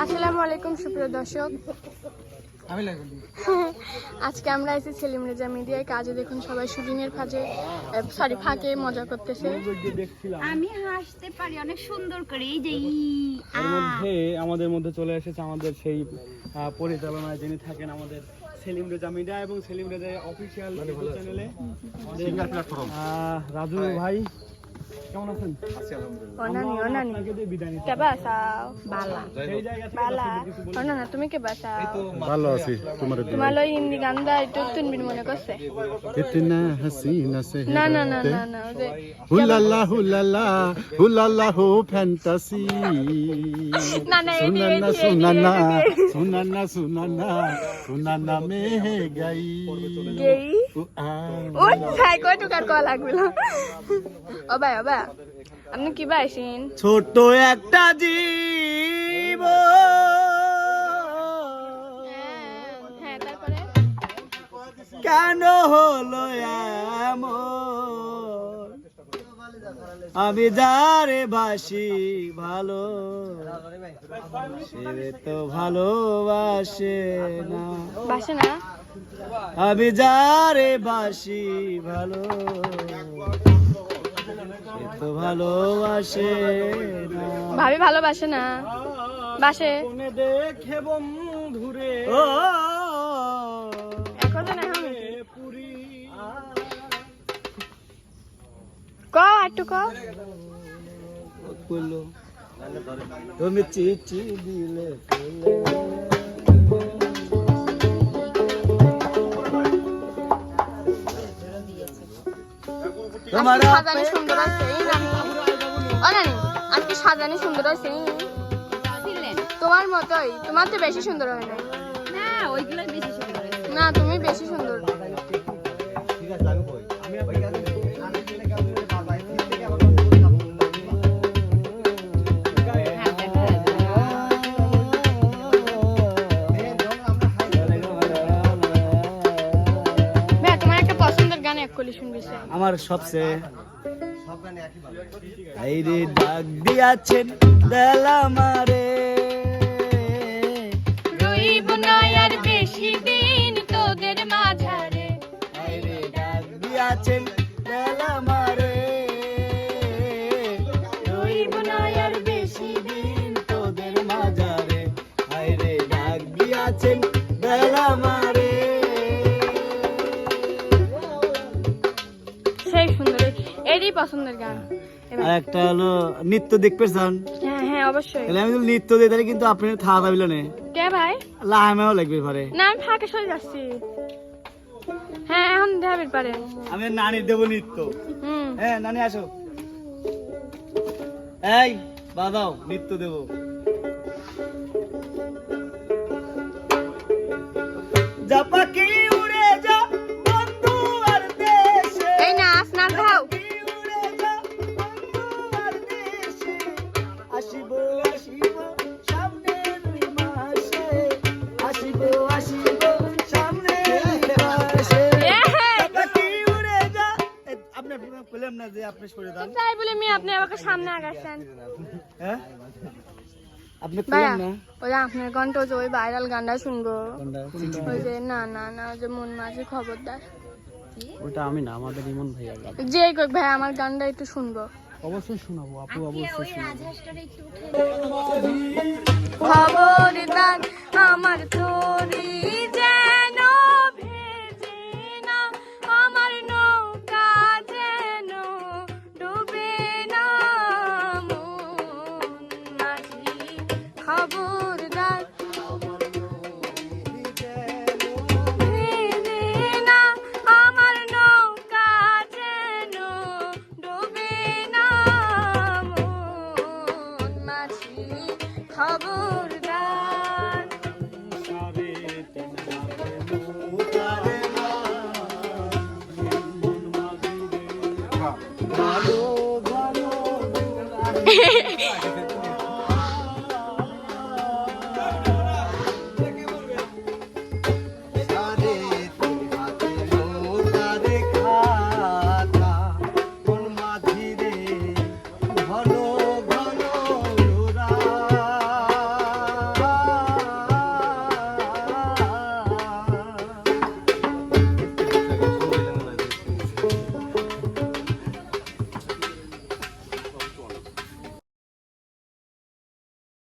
আসসালামু আলাইকুম সুপ্রিয় দর্শক, আজকে আমরা এসে সেলিম রেজা মিডিয়ায় কাজে। দেখুন সবাই শুটিং এর ফাঁকে মজা করতেছে। আমি হাসতে পারি অনেক সুন্দর করে। এই যে আমাদের মধ্যে চলে এসেছে আমাদের সেই পরিচালনায় যিনি থাকেন আমাদের সেলিম রেজা মিডিয়া এবং সেলিম রেজা অফিসিয়াল চ্যানেলে রাজু ভাই, কেমন আছেন? তুমি কে বাসা? ভালো আছি। তোমার হিন্দি গান দা একটু তুনবিন মনে করছে। ইতনা হাসিনা সে না না না না না, হুলালা হুলালা হুলালা হো ফ্যান্টাসি। না না, সুনানা সুনানা সুনানা সুনানা সুনানা মে হে গাই গেই ও ছাই কয় টুকার কল লাগলো। ও ভাই আপনি কি বাইছেন? ছোট একটা জীব, হ্যাঁ তারপরে কেন হলো এমন? আমি যারে বাসি ভালো, সে তো ভালোবাসে না। বাসে না? আমি যারে বাসি ভালো, সে তো ভালোবাসে না। ভাবি ভালোবাসে না? বাসে দেখে বন্ধুরে এখন না পুরি ক একটু ক। তুমি চিঠি দিলে তোমার সাজানি সুন্দর আছে। আজকে সাজানি সুন্দর আছে তোমার মতোই। তোমার তো বেশি সুন্দর হয় না। না, ওইগুলো বেশি সুন্দর। না, তুমি বেশি সুন্দর। তোমার একটা পছন্দের গান এক কলি শুনবি? আমার সবচেয়ে এই রে ডাক দিয়াছেন দেলা মারে, রইব না আর বেশি দিন তোদের মাঝারে। এই রে ডাক দিয়াছেন দেলা মারে, রইব না আর বেশি দিন তোদের মাঝারে। এই রে ডাক দিয়াছেন দেলা মারে। সেই সুন্দর, এরই পছন্দের গান। আর একটা হলো নৃত্য দেখতে চান? হ্যাঁ হ্যাঁ অবশ্যই। তাহলে আমি যদি নৃত্য দিই তাহলে কিন্তু আপনি থাকা যাবিল না। কে ভাই? লাহামেও লাগবে পারে। না আমি ফাঁকে সরে যাচ্ছি। হ্যাঁ এখন দেখাবেন পারে। আমি নানির দেবো নৃত্য। হুম হ্যাঁ নানি আসো, এই বাদাও নৃত্য দেবো। যা পাখি উড়ে যা বন্ধু আর দেশে, এই নাচ দাও। উড়ে যা বন্ধু আর দেশে, আসিব আসিব সামনের মাসে, আসিব আসিব সামনের মাসে। পাখি উড়ে যা। আপনি বললাম না যে আপনি সরে দাঁড়ান। তাই বলে আপনি আমাকে সামনে আগাচ্ছেন। হ্যাঁ আপনি ভাইয়া বললাম না ওই আপনার গানটা যে ওই ভাইরাল গানটা শুনবো। কোনটা? ওই যে না না না ওই যে মন মাঝে খবরদার। ওটা আমি না, আমাদের ইমন ভাইয়া গান। যে কই ভাই আমার গানটা একটু শুনবো। অবশ্যই শোনাবো আপু, অবশ্যই শোনাবো। খবরদার আমার তোরি যেন ভেজে না, আমার নৌকা যেন ডুবে না মন মাঝি। খবরদার ভেজে না, আমার নৌকা যেন ডুবে না মন মাঝি। খবরদার